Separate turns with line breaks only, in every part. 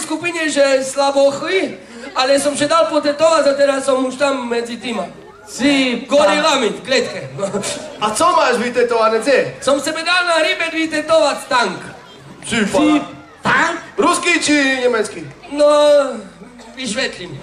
skupine, že slabochy, ale som sa dal potetovať a teraz som už tam medzi týma. Gorilami v kletke.
A co máš vytetované, ce?
Som sebe dal na hríbet vytetovať tank.
Tank? Ruský či nemecký?
No, vyšvetlím.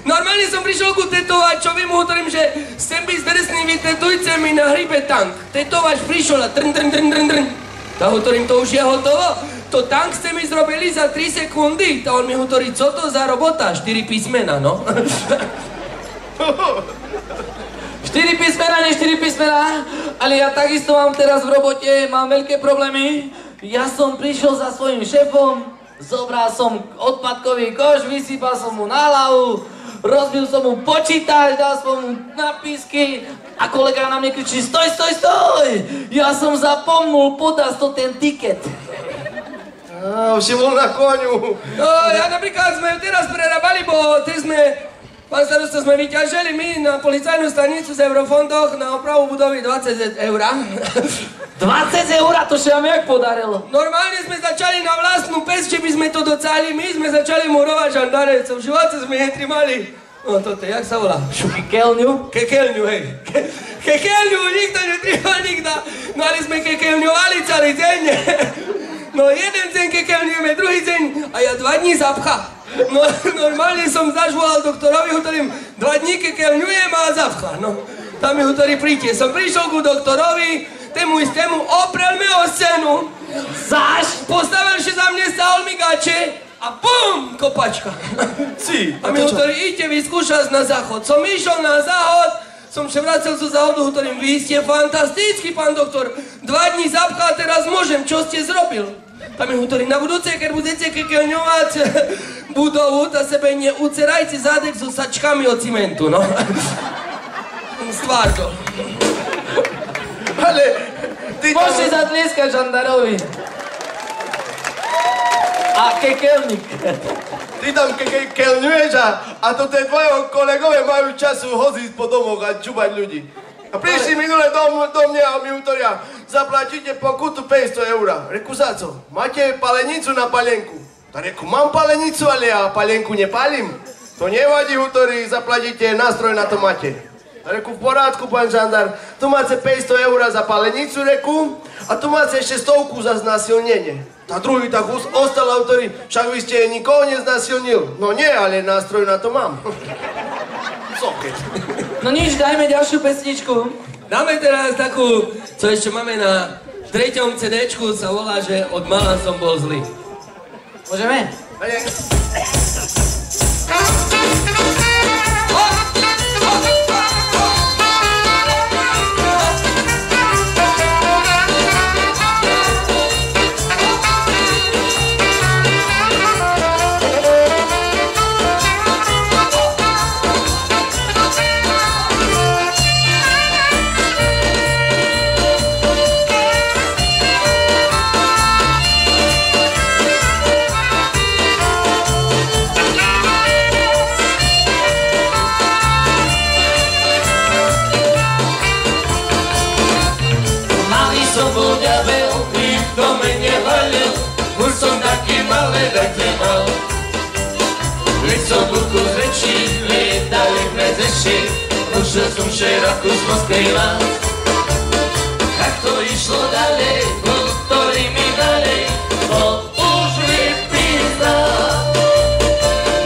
Normálne som prišiel ku tetovať, čo vím, hovorím, že chcem byť drsný, vytetujte mi na hríbet tank. Tetovač prišiel a trn. Tak hovorím, to už je hotovo. To tank ste mi zrobili za 3 sekundy. Tak on mi hovorí, co to za robota? 4 písmena, no.
4 písmena, nie 4 písmena, ale ja takisto mám teraz v robote, mám veľké problémy. Ja som prišiel za svojím šéfom, zobral som odpadkový koš, vysypal som mu na hlavu, rozbil som mu počítač, dal som mu napisky a kolega na mne kričí, stoj! Ja som zapomnul podať to ten tiket.
Už si bol na koňu.
No, ja napríklad sme teraz prerábali, bo teď sme... Pán starosta, sme vyťažili my na policajnú stanicu z eurofondoch na opravu budovy 20 €.
20 €? To sa vám jak podarilo?
Normálne sme začali na vlastnú pes, že by sme to docali, my sme začali murovať žandarecov. V živote sme netrimali. No toto, jak sa volá?
Kekelňu?
Kekelňu, hej. Kekelňu, nikto netrimal nikto. Mali sme kekelňovali celý deň. No jeden deň kekelňujeme, druhý deň a ja 2 dní zapcha. No normálne som zažvolal doktorovi, hovorím, 2 dní kekelňujem a zapcha. No, tam mi hovorí, príďte. Som prišiel ku doktorovi, tému istému, oprel mi o scénu. Postavil si za mne, stahol mi gače a bum, kopačka. A mi hovorí, idte vyskúšať na záchod. Som išiel na záchod, som sa vracel zo záhodu, hovorím, vy ste fantastický, pán doktor. 2 dní zapcha a teraz môžem, čo ste zrobil? Tam mi hovorí, na budúce, keď budete kekelňovať budovu, tak sebe neucerajte zadek so sačkami od cimentu, no. Stvár to.
Ale ty tam...
Môžete zatlieskať žandarovi. A kekelník.
Ty tam kekelňuješ a to tie tvoje kolegové majú času hoziť po domoch a čúbať ľudí. A prišli minule do mňa a mi hovoria, zaplatíte pokutu 500 €. Reku, za co? Máte palenicu na palenku? Tak reku, mám palenicu, ale ja palenku nepalím. To nevadí, hovorí, zaplatíte, nástroj na to máte. A reku, v porádku, pán žandár, tu máte 500 € za palenicu, reku, a tu máte ešte 100 za znásilnenie. A druhý tak ostal a hovorí, však vy ste nikoho neznásilnil. No nie, ale nástroj na to mám. Soket.
No nič, dajme ďalšiu pesničku.
Dáme teraz takú, co ešte máme na 3. CD-čku, sa volá, že od mala som bol zlý.
Môžeme?
Ušel som šeraku z Moskva. Jak to išlo dalej, ktorý mi dalej, to už vypísal.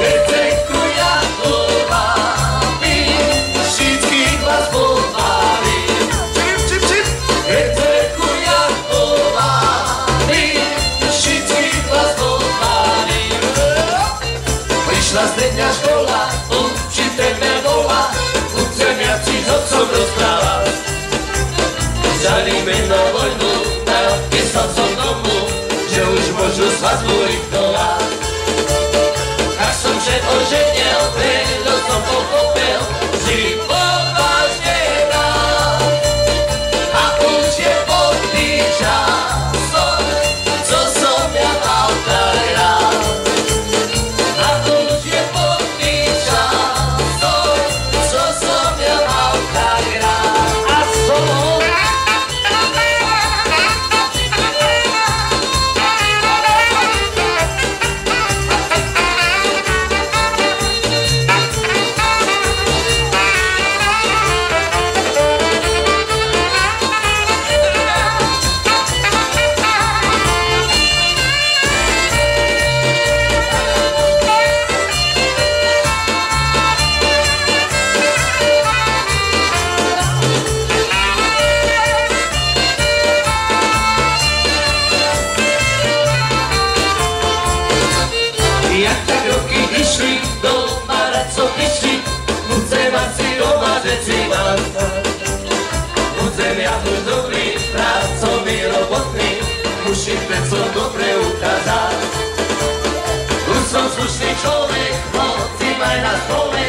Receku ja povávim, všetkých vás povávim. Receku ja povávim, všetkých vás povávim. Prišla stredňa škola, učiteľ mňa volá, učeniaci s otcom rozpráva. Vzali na vojnu, napísal som domu, že už môžu svadbu rýchtovať. Ak som sa oženil, veľa som pochopil, život vážne rád. A už je podný čas, co som ja mal tak rád. A už je podný čas, co som ja mal tak rád. A som Jak tak roky išli, doma radco prišli, budem asi doma, že si mám stať. Budem ja už dobrý, pracovný, robotný, musím preco dobre ukázať. Už som slušný človek, hoci maj na stole,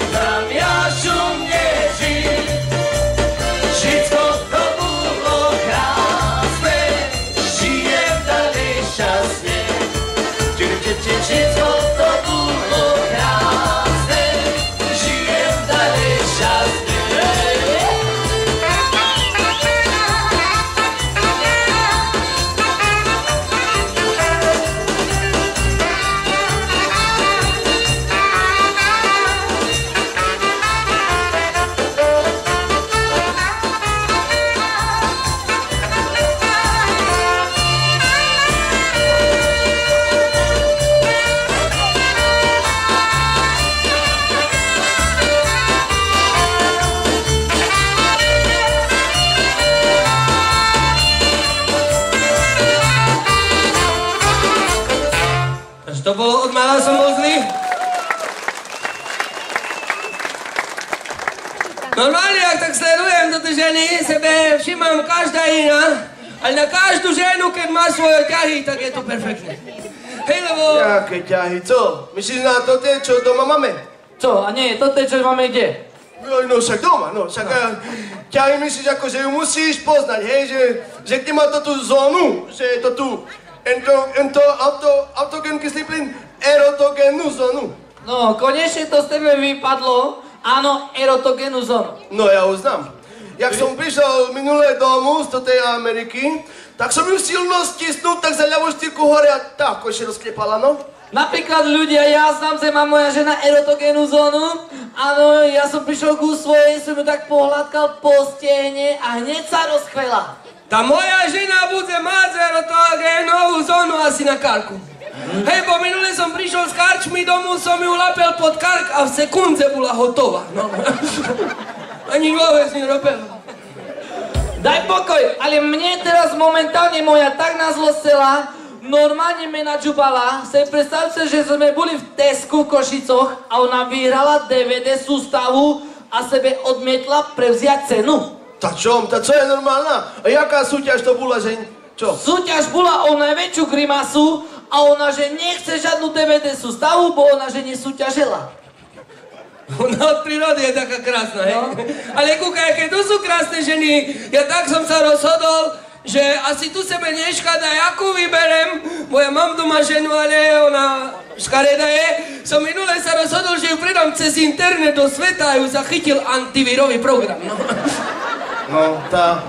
tam ja šumne žiť. Všetko to bolo krásne, žijem dalej šťastne. Všetko to bolo krásne, žijem dalej šťastne.
To bolo od mala som bol zlý. Normálne, ak tak sledujem do tej ženy, sebe všimám každá iná, ale na každú ženu, keď má svoje ťahy, tak je to perfektné. Hej, lebo...
Jaké ťahy, co? Myslíš na to tie, čo doma máme?
Čo? A nie, toto je, čo máme kde?
No však doma, no však ťahy myslíš ako, že ju musíš poznať, hej, že kde má to tú zónu, že je to tu autogen kyslík, erotogénnu zónu.
No, konečne to z tebe vypadlo. Áno, erotogénnu zónu.
No ja uznám. Jak som prišiel minulé domu z tej Ameriky, tak som ju silno stisnul, tak za ľavú štyrku hore a tak ešte rozklepala, no.
Napríklad ľudia, ja znám, že má moja žena erotogénnu zónu. Áno, ja som prišiel ku svojej, som ju tak pohľadkal po stehne a hneď sa rozchvela.
Tá moja žena bude mať erotogénnu zónu asi na karku. Hej, bo minule som prišiel s karčmi domu, som ju lapel pod kark a v sekundze bola hotová. No. Ani vôbec nerobil.
Daj pokoj, ale mne teraz momentálne moja tak nazlostela, normálne me nadžubala. Si predstavte, že sme boli v Tesku v Košicoch a ona vyhrala DVD sústavu a sebe odmietla prevziať cenu.
Tá čo je normálna? A jaká súťaž to bola, že čo?
Súťaž bola o najväčšiu grimasu a ona, že nechce žiadnu DVD sústavu, bo ona, že nesúťažila.
Ona od prírody je taká krásna, hej? No. Ale kúkaj, aké tu sú krásne ženy. Ja tak som sa rozhodol, že asi tu sebe neškada, jakú vyberem, bo ja mám doma ženu, ale ona škareda je. Som minule sa rozhodol, že ju predám cez internet do sveta a ju zachytil antivírový program.
No, tá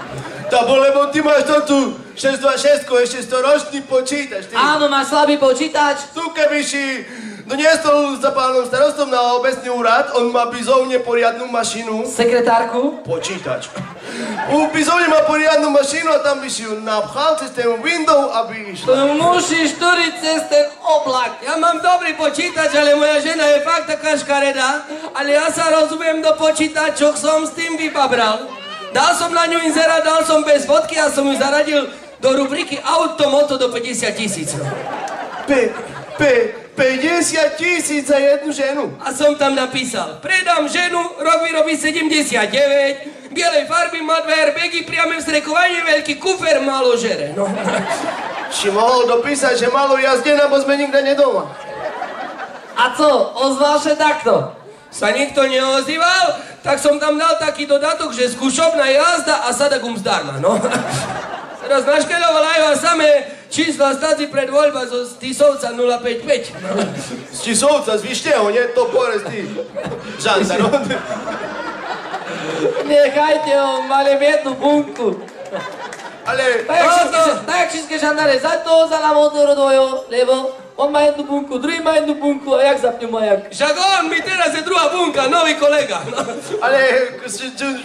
bol, lebo ty máš to tu 626, ešte 100-ročný počítač, ty.
Áno, máš slabý počítač.
Tu keby si doniesol za pánom starostom na obecný úrad, on má bizovne poriadnu mašinu.
Sekretárku?
Počítač. U bizovne má poriadnu mašinu a tam by si ju napchal cez ten window, aby išla.
To musíš turiť cez ten oblak.
Ja mám dobrý počítač, ale moja žena je fakt taká škareda, ale ja sa rozumiem do počítačov, som s tým vybabral. Dal som na ňu inzerát, dal som bez fotky a som ju zaradil do rubriky Automoto do 50 000.
50 000 za jednu ženu.
A som tam napísal, predám ženu, rok vyrobí 79, bielej farby, má dve airbagy, priame vstrekovanie, veľký kufer, málo žere. No.
Či mohol dopísať, že málo jazdená, bo sme nikde nedoma.
A co, ozval sa takto?
Sa nikto neozýval, tak som tam dal taký dodatok, že skúšobná jazda a sadagum zdarma, no. Teraz naškeľovalajú a samé čísla stadzi pred voľba zo Tisovca 055.
Z Tisovca, z Višteho, nie? To porez, ty. Žanta, no.
Nechajte ho, mali jednu bunku.
Ale...
Tak jak všetké žandáre, za to, za na motoru dvojo, lebo on má jednu bunku, druhý má jednu bunku a jak zapne majak.
Však on, mi teraz je druhá bunka, nový kolega. No.
Ale,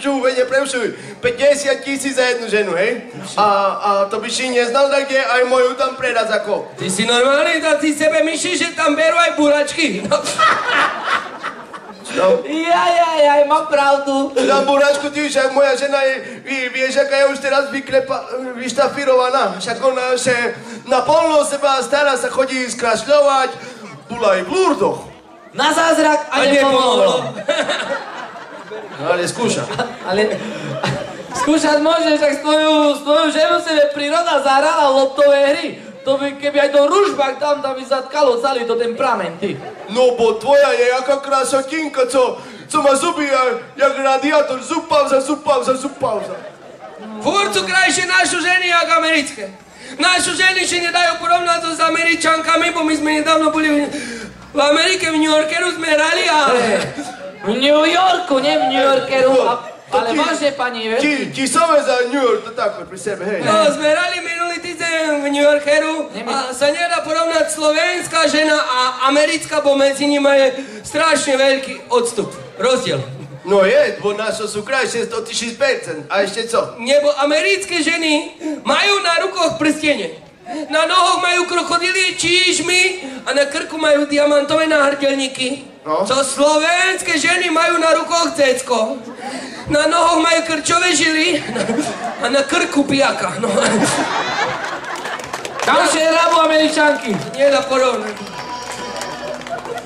čúvene, preušuj, 50 000 za jednu ženu, hej? A to by si neznal, tak kde aj moju tam predať ako.
Ty si normálny, tak ty sebe myslíš, že tam berú aj buračky. No.
No.
Jaj, mám pravdu.
Na buračku, ty, však moja žena je, vieš, aká je už teraz vyštafírovaná. Však ona še na polno seba stará, sa chodí skrašľovať, bola aj v Lurdoch.
Na zázrak a nepomohlo.
No ale skúša.
Ale skúšať môžeš, ak svoju ženu sebe príroda zahrala loptové hry. To by, keby aj do ružbák tam by zatkalo celý to ten pramen, ty.
No bo tvoja je jaká krasotinka, co má zuby jak radiátor. Zub, pauza, zub, pauza, zub, pauza.
Furt sú krajšie našu ženy, jak americké. Našu ženy si nedajú porovnať so s Američankami, bo my sme nedávno boli v Amerike, v New Yorkeru sme hrali a...
V New Yorku, nie v New Yorkeru, ale vážne pani, vieš?
Ti same za New York, to takhle pri sebe, hej.
No, sme hrali minulý týždeň v New Yorkeru a sa nedá porovnať slovenská žena a americká, bo medzi nimi je strašne veľký odstup, rozdiel.
No je, bo naše sú krajšie 100 000%. A ešte co?
Nebo americké ženy majú na rukoch prstenie. Na nohoch majú krokodílie čížmy a na krku majú diamantové náhrdelníky.
No.
Co slovenské ženy majú na rukoch cécko. Na nohoch majú krčové žily a na krku pijaka. No.
Ďalšie hrabu Američanky.
Nedá porovnať.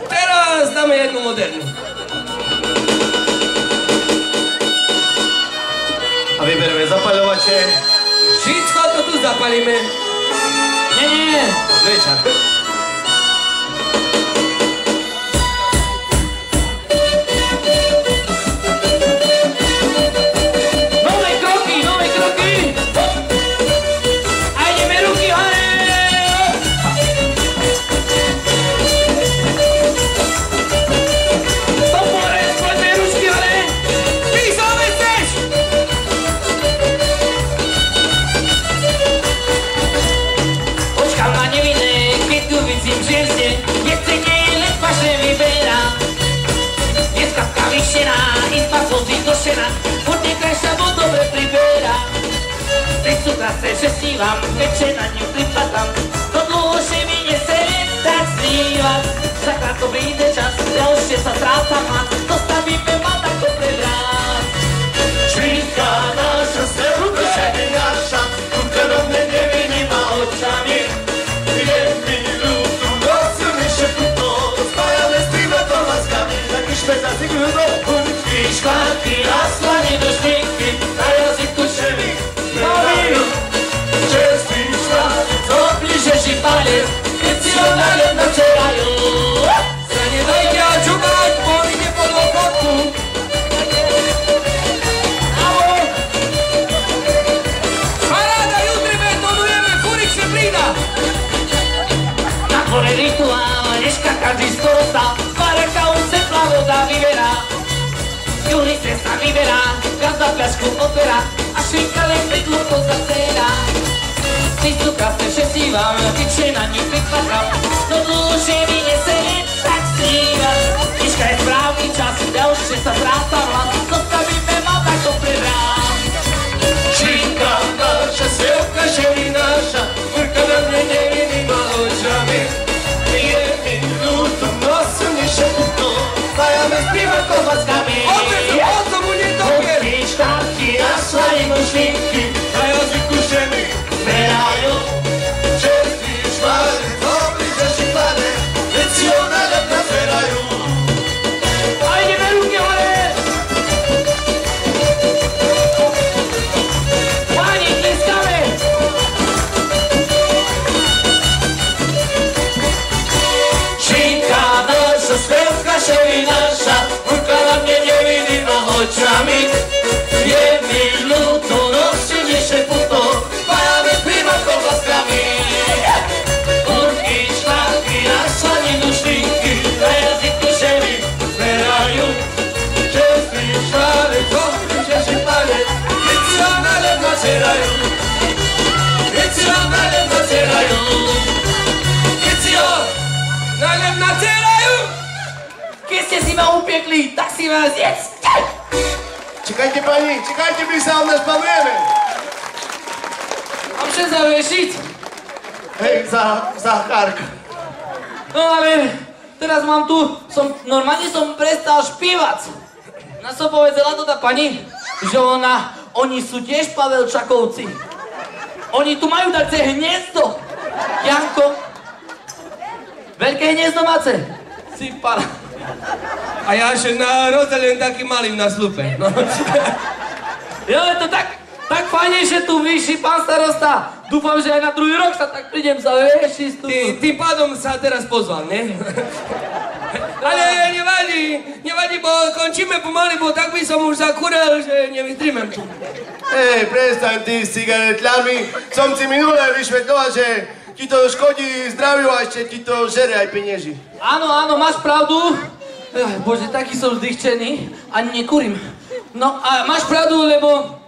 Teraz dáme jednu modernú.
A vybereme zapaľovače.
Všetko to tu zapalíme.
Nie.
Večer.
Nové kroky. A ideme ruky hore. Topore, poďme ručky hore.
Písame chceš!
Počkám na nevinné, keď tu vidím ženstie, nechce nie len paše vyberá. Dneska vyšená, izba slzí došená, furt nekrajšia, bo dobre priberá. Teď sú krásne, že snívam, večer na ňu pripadám, to dlhošie mi neseriem, tak snívam. Zakrátko príde čas, ďalšie sa strácam a dostavíme ma takto prebrát.
Činka naša, steruka ženy naša, kurka do mne nevinýma očami. Je minútu, noci mi šepnutó, spájame s týma tomaskami, taký špeta si kľudó, punčky, šklanky, a slanie do štinky, na jazyku ševy, zmerajú. Čerstvý šlak, co blížeš i palec, keď si ho naliev načerajú.
Sa nedajte a čubať, pôjde po lokotu. Paráda, jutri betonujeme, Furič se prída.
Na dvore rituál, dneška každý skoro sa, z bareka už teplá voda vyberá. Julice sa vyberá, každá fľašku otverá, a švinka len peklo zacera. Ty sú krásne, že snívam, keď na ňu pripadám, no dlhšie mi neseriem, tak snívam. Dneška je správny čas, ďalšie sa strácam hlas, zostavíme ma takto prebrám.
Činka naša, svievka ženy naša, kurka na mne nevinýma očami. Je minútu, nosu mi šepnutó, spájame s týma tomaskami.
Oco mu netopier.
Kurky, šklanky, a slanie do štinky, na jazyku ženy zmerajú. Čerstvý šmarec, oblížeš i plane, veď si ho naliev nazerajú.
A ideme ruky hore! Páni, tleskame!
Činka naša, svievka ženy naša, kurka na mne nevinýma očami. Je minútu, noci mi šepnutó, spájame s týma tomaskami. Kurky, šklanky, na slaninu štinky, na jazyku ženy zmerajú. Čerstvý šmarec, oblížeš i palec, keď si ho naliev načerajú. Keď si ho naliev načerajú. Keď si ho
Nalev nacerajú.
Keď ste si ma upiekli, tak si ma zjedz!
Čekajte pani, čekajte, my sa vám našpanujeme.
Mám čo zavešiť?
Hej, za Charka.
No ale teraz mám tu, normálne som prestal špívať. Na som povedala to tá pani, že oni sú tiež Pavelčakovci. Oni tu majú také hniezdo. Janko, Veľké hniezdo mace. Si pana.
A ja však narodil len taký malý na slupe. No.
Jo, je to tak fajnejšie tu vyšší, pán starosta. Dúfam, že aj na druhý rok sa tak prídem zavešiť tu.
Tým pádom sa teraz pozval, ne? Ale nevadí, bo končíme pomaly, bo tak by som už zakúrel, že nevydržím tu.
Prestaň ty s cigaretľami. Som si minule vyšvetľoval, že ti to škodí zdraviu a ešte ti to žere aj penieži.
Áno, máš pravdu. Bože, taký som vzdýchčený, ani nekúrim. No a máš pravdu, lebo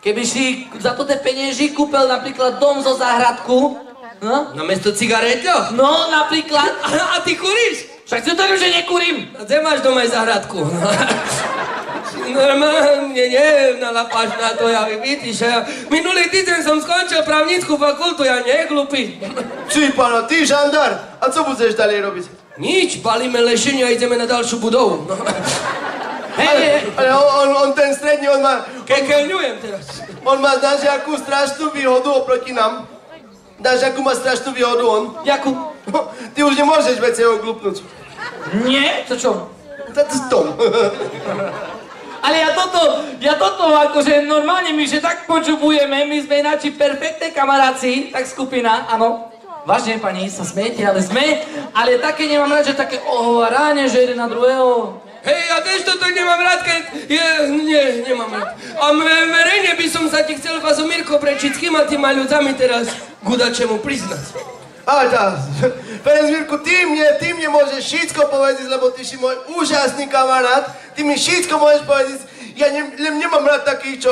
keby si za to tie penieži kúpil napríklad dom zo záhradku, no?
Namiesto cigaretľov?
No, napríklad.
A ty kúriš?
Však si to že nekúrim.
A kde máš doma aj záhradku? Normálne, nalapáš na to, ja vidíš. Minulý týden som skončil právnickú fakultu, ja nie glupý.
Či, pána, ty žandár, a co budeš ďalej robiť?
Nič, balíme lešenie a ideme na ďalšiu budovu.
Ale on ten stredný, on má...
Kekelňujem teraz.
On má, dáš akú strašnú výhodu oproti nám? Dáš akú má strašnú výhodu on?
Jakú?
Ty už nemôžeš veci ho glupnúť.
Nie? To čo?
To je tom.
Ale ja toto akože normálne my, že tak počúvujeme, my sme ináči perfektné kamaráci, tak skupina, áno. Vážne, pani, sa smejete, ale také nemám rád, že také ohováranie, že jeden na druhého.
Hej, ja tiež toto nemám rád, keď nemám rád. A verejne by som sa ti chcel, Vazomírko, prečiť s kýma týma ľudzami teraz gudačemu priznať.
Ale tá, Ferencmírku, ty mne môžeš všetko povedať, lebo ty si môj úžasný kamarát, ty mi všetko môžeš povedať. Ja nemám rád takých,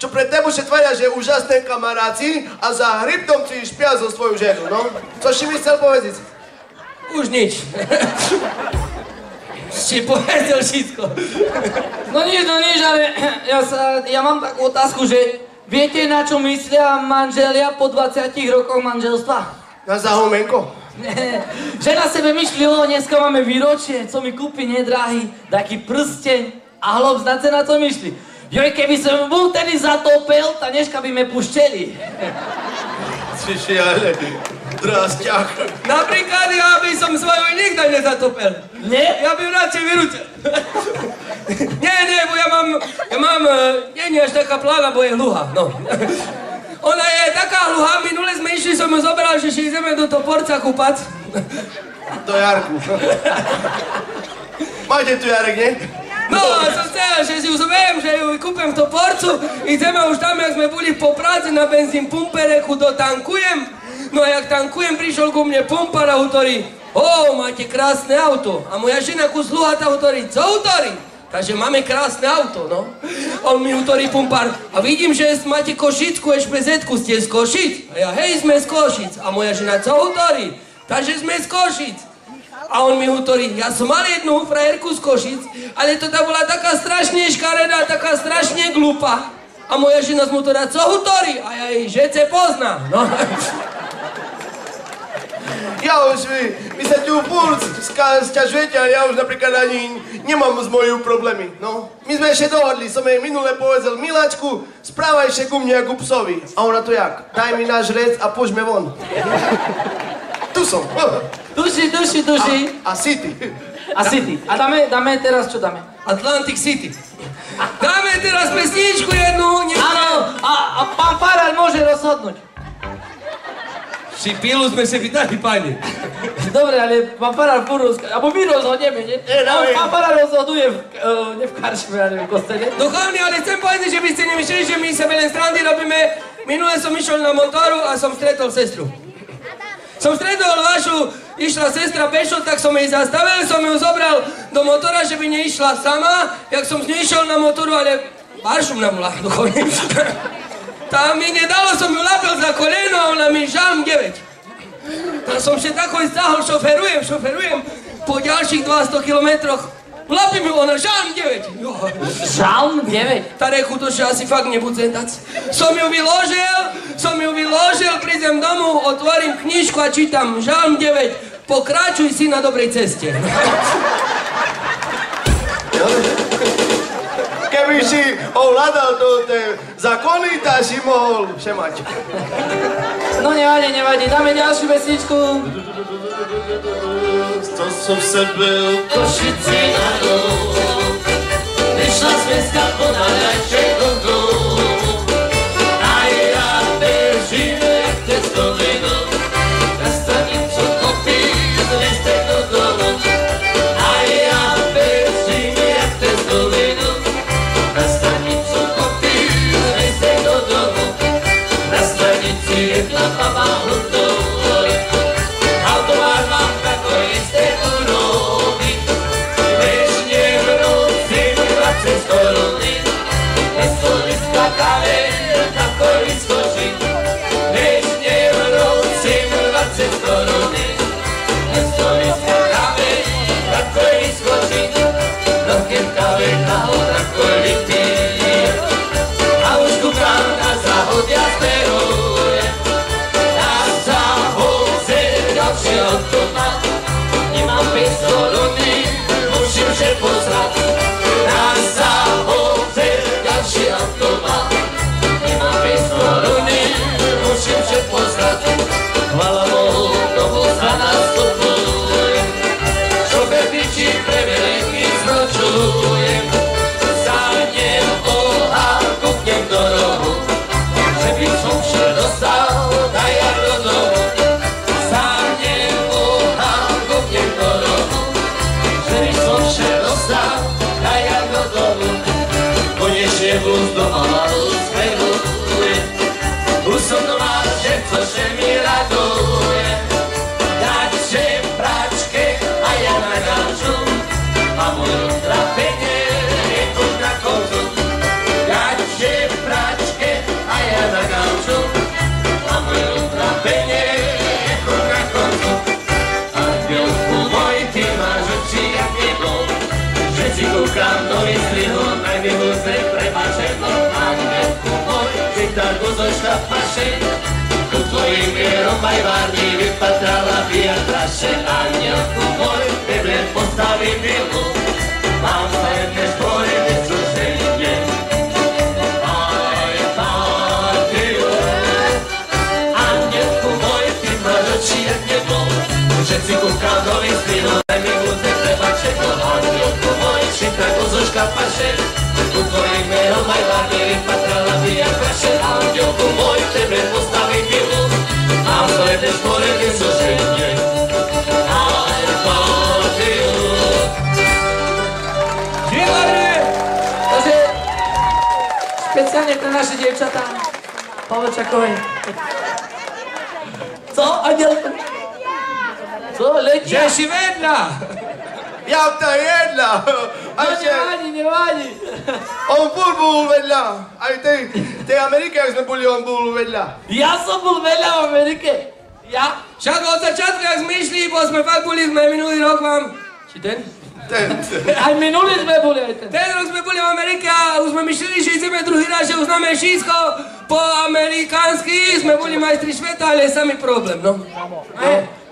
čo pred tebu sa tvária, že úžasné kamaráci a za hryptom si špia so svoju ženu, no? Co si mi chcel povedať?
Už nič. Si povedal všetko.
No nič, ale ja mám takú otázku, že viete, na čo myslia manželia po 20 rokoch manželstva?
Na zahumenko?
Že na sebe myšli, dneska máme výročie, co mi kúpi, nedrahý, taký prsteň a hlop, znáte na co myšli? Joj, keby som bol tedy zatopil, ta dneška by me pušteli.
Čiže, ale drásťak.
Napríklad ja by som svoju nikdy nezatopil.
Nie?
Ja by radšej vyrúčil. Nie, bo ja mám, nie až taká plána, bo je hluha, no. Ona je taká hluha, minule sme išli, som ju zobral, že si ideme do Toporca kúpať.
Do Jarku. Máte tu Jarek, nie?
No, a som chcel, že si ju zoberiem, že ju kúpem v Toporcu, ideme už tam, jak sme boli po práci na benzín pumpereku, dotankujem. No a jak tankujem, prišiel ku mne pumpar a hovorí, máte krásne auto. A moja žena kus hluhatá hovorí, co hovorí? Takže máme krásne auto, no. On mi hovorí pumpar, a vidím, že máte Košickú ešpezetku, ste z Košic? A ja, hej, sme z Košic. A moja žena, co hovorí? Takže sme z Košic. A on mi hovorí, ja som mal jednu frajerku z Košic, ale to bola taká strašne škaredá, taká strašne glupa. A moja žena z motora, co hovorí? A ja jej, že se pozná, no.
Ja už, vy sa tu furt sťažujete, ale ja už napríklad ani nemám s mojou problémy, no. My sme ešte dohodli, som jej minule povedal, Miláčku, správaj ešte ku mne ako psovi. A ona to jak? Daj mi náš rec a poďme von. Tu som.
Duši.
A City.
A City. A dáme teraz, čo dáme?
Atlantic City. Dáme teraz pesničku jednu,
Áno, a pán farár môže rozhodnúť.
Si pilu sme sa vydali, pani.
Dobre, ale pán farár alebo my rozhodneme, nie? Pán farár rozhoduje ne v karčme, ale v kostele.
Duchovný, ale chcem povedať, že by ste nemyšli, že my sa len strandy robíme. Minule som išiel na motoru a som stretol sestru. Som stretol išla sestra pešo, tak som jej zastavil, som ju zobral do motora, že by neišla sama. Jak som z nej išiel na motoru, ale baršum nám bola, duchovný. Tam mi nedalo, som ju lapil za koleno a ona mi žalm 9. Tak som še tako izťahol, šoferujem po ďalších 200 kilometroch. Lapím ju, ona žalm 9.
Žalm 9?
Ta reku, to še asi fakt nebudem dať. Som ju vyložil, prídem domu, otvorím knižku a čítam žalm 9. Pokračuj si na dobrej ceste.
Keby si ovládal tie zákony, tak si mohol všemať.
No nevadí, dáme ďalšiu pesničku.
som se byl v
Košici na dolu, vyšla zvězka ponádat všechno dolů. A já běžím, jak te zdominu, na stanicu kopí z listek do dolu. A já běžím, jak te zdominu, na stanicu kopí z listek do dolu. Na stanici jedna baba hudou, automat mám takový listek urobi. Běžně v noci 20 koruny, město listka kamen, takový skočí. Běžně v noci 20 koruny, město listka kamen, takový skočí. Rokem kamen naho takový pije, a už kukám na záhod já zberuje. Na záhodze další automat, nemám 5 koruny, musím se pozrat. Na záhodze další automat, nemám 5 koruny, musím se pozrat. Hvala Bohu, tomu za nastupuje, šofer tyčí prevelenky znočuje. Zájem Boha, kuknem do rohu, že by som šel dostal, daj ja do domu. Zájem Boha, kuknem do rohu, že by som šel dostal, daj ja do domu. Konečne blues doma malú smeruje, už som doma, že cože mi raduje. Dať že pračke a ja na gauču, a môj utrapenie je tu na koncu. Dať že pračke a ja na gauču, a môj utrapenie je tu na koncu. Angielku môj, ty máš oči jak nebo, že si kúkam do vystrihu, najmä húze premačeno. Angielku môj, ty tak uzoška paše, ku tvojim mierom aj várni vypatrala viatraše. Angielku môj, tebe postavím vilu, mám zajemné spojené súženie. Aj partiu. Angielku môj, ty máš oči jak nebo, že si kúkam do vystrihu, najmä húze premačeno. Angielku môj, ty tak uzoška paše, ku tvojim mierom aj várni vypatrala viatraše. Angielku môj, tebe postavím vilu, mám zajemné spojené súženie. Aj partiu.
Dzień dobry!
Takže špeciálne pre naše dievčatá, Pavlčakovej. Co, Anielku? Co, letí?
Že si vedľa!
Jak ta jedna!
No nevadí.
On bol vedľa. Aj tej Amerike, jak sme boli, on bol vedľa.
Ja som bol veľa v Amerike. Ja?
Však od začiatku, jak sme išli, bo sme fakt boli, sme minulý rok vám... Či ten?
Aj minulý sme boli, aj ten.
Ten rok sme boli v Amerike a už sme myšleli, že ideme druhý raz, že uznáme všetko po amerikánsky. Sme boli majstri sveta, ale je samý problém, no.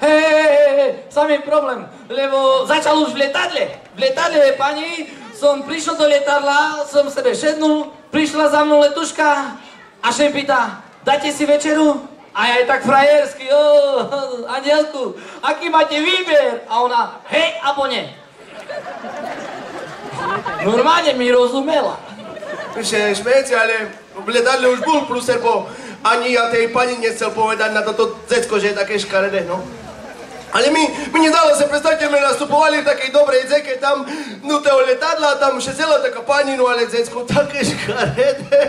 Hej, samý problém, lebo začal už v letadle. V letadle, pani, som prišiel do letadla, som sebe šednul, prišla za mnou letuška a šéf pýta, dáte si večeru? A ja aj tak frajersky, Anielku, aký máte výber? A ona, hej, abo ne. Normálne mi rozumela.
Že šmejete, ale v letadle už bol pluser, bo ani ja tej pani nechcel povedať na toto decko, že je také škaredé, no. Ale mi nedalo sa, predstavte, my nastupovali v takej dobrej dzeke tam, no toho letadla, tam sedela taká pani, no ale dzecko také škaredé.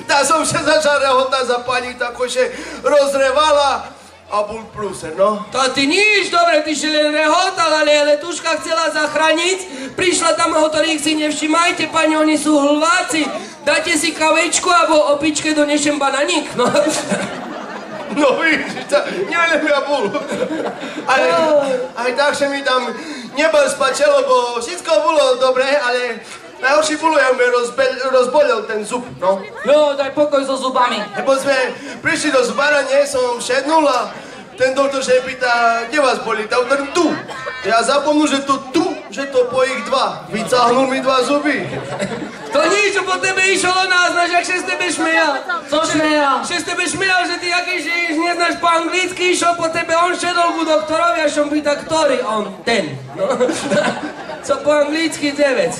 Tá som sa začal rehotať za pani, tako že rozrevala a bol pluser, no.
To ty nič, dobre, ty si len rehotal, ale letuška chcela zachrániť. Prišla tam hotorík, si nevšimajte, pani, oni sú hlváci. Dáte si kavečku, alebo opičke donešem bananík, no.
No vidíš, neviem ja bol. Ale aj tak sa mi tam nebol spať, lebo všetko bolo dobre, ale najhoršie bolo, ja mi rozbolel ten zub, no.
Jo, daj pokoj so zubami.
Lebo sme prišli do zubára, nie, som šednul a ten doktor sa pýta, kde vás bolí? Tá hovorím, tu. Ja zapomnul, že to tu, že to po ich dva. Vycáhnul mi 2 zuby.
To nič, po tebe išlo o nás, znaš, jak še z tebe šmejal.
Co šmejal?
Še z tebe šmejal, že ty jaký neznáš po anglicky, išol po tebe, on šedol ku doktorovi a šom pýta, ktorý? On, ten. No. Co po anglicky 9.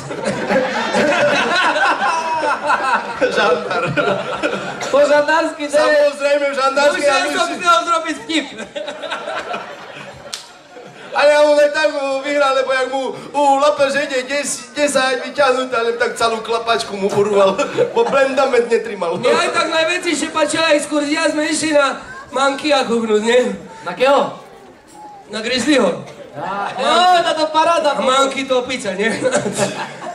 Žandár.
Po žandársky 9.
Samozrejme, žandársky
Už ja som chcel zrobiť vtip.
Ale ja mu len tak vyhral, lebo jak mu ulapel, že ide 10 vyťahnuť, ale tak celú klapačku mu urval, bo blendament netrimal.
Mne aj tak najväčší še páčila exkurzia, sme išli na Mankia kúknuť, nie?
Na keho?
Na Grizzlyho.
Táto paráda.
A Manky to pizza, nie?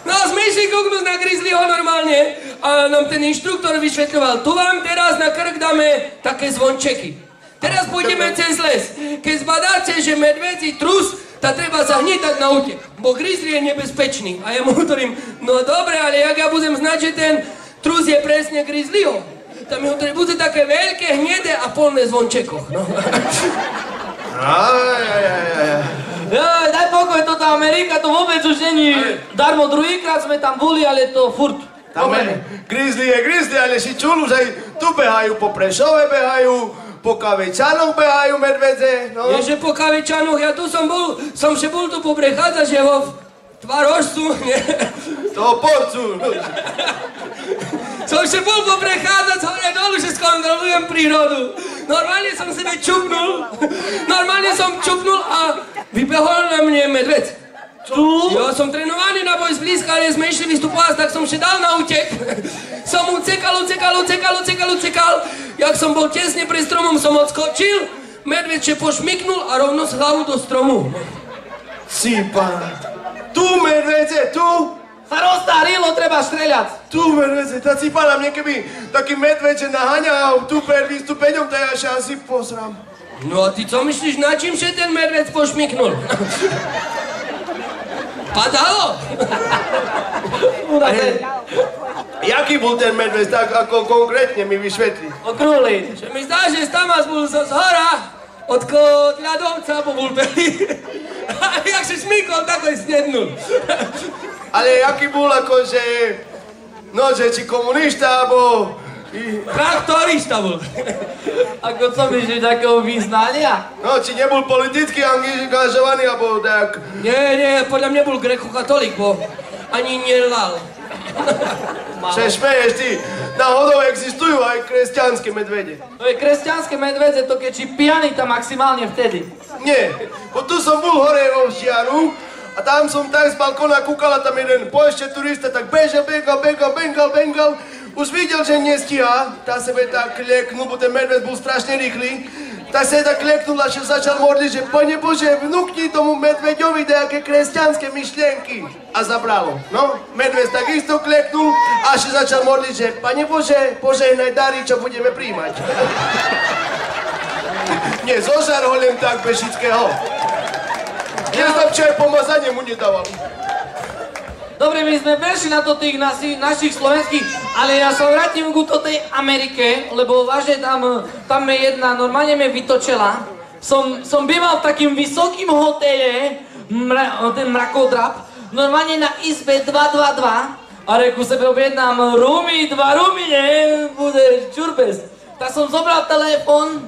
No, sme išli kúknuť na Grizzlyho normálne a nám ten inštruktor vyšvetľoval, tu vám teraz na krk dáme také zvončeky. Teraz pôjdeme cez les. Keď zbadáte, že medvedzi trus, tak treba sa hneď dať na útek, bo grizzly je nebezpečný. A ja mu hovorím, no dobre, ale jak ja budem znať, že ten trus je presne grizzlyho, tak mi hovorím, bude také veľké, hnedé a plné zvončekoch. No.
Joj, daj pokoj, toto Amerika, to vôbec už není darmo. Druhýkrát sme tam boli, ale to furt.
Tam grizzly je grizzly, ale si čul, už aj tu behajú, po Prešove behajú, po Kavečanoch behajú medvedze, no.
Je, že po Kavečanoch, ja tu som še bol tu poprechádzať, že vo Tvarožcu, nie?
Toho porcu.
Som še bol poprechádzať hore dolu, že skontrolujem prírodu. Normálne som sebe čupnul a vybehol na mne medved.
Tu?
Ja som trénovaný na boj zblízka, ale sme išli vystupovať, tak som še dal na útek. Som mu cekal. Jak som bol tesne pri stromom, som odskočil, medveď še pošmyknul a rovno z hlavu do stromu.
Cípa. Tu medvedze, tu.
Starosta, rilo treba streľať.
Tu medvedze, tá cípa na mne, keby taký medveď, že naháňa tu pred vystúpením, to ja še asi posram.
No a ty co myslíš, na čím še ten medveď pošmyknul? Padalo?
Jaký bol ten medveď, tak ako konkrétne mi vyšvetli?
Okrúhly.
Že mi zdá, že Stamas bol z hora, od ľadovca po Bulbeli. A jak se šmykol, tak ho snednul.
Ale jaký bol akože, no, že či komunista, alebo...
Traktorista bol.
Ako co myslíš, takého význania?
No, či nebol politicky angažovaný, alebo tak...
Nie, podľa mňa bol grekokatolík, bo ani nelal.
Že šmeješ ty, náhodou existujú aj kresťanské medvede.
To je kresťanské medvedze, to keď si pijany, tam maximálne vtedy.
Nie, bo tu som bol hore vo Všiaru a tam som tak z balkóna kúkala, tam jeden poešte turista, tak bežal, bengal. Už videl, že nestíha, tá sebe tak kleknul, bo ten medved bol strašne rýchly. Tak sa tak kleknul a začal modliť, že Pane Bože, vnúkni tomu medveďovi nejaké kresťanské myšlienky. A zabralo. No, medveď takisto kleknul a začal modliť, že Pane Bože, požehnaj dary, čo budeme príjmať. Nie, zožar ho len tak bežického. Neznám, čo aj pomazanie mu nedával.
Dobre, my sme prešli na to tých našich slovenských, ale ja sa vrátim ku tej Amerike, lebo vážne tam je jedna, normálne me vytočila. Som býval v takým vysokým hotele, ten mrakodrap, normálne na izbe 222 a reku sebe objednám rumy, 2 rumy, ne, bude čurbes. Tak som zobral telefon.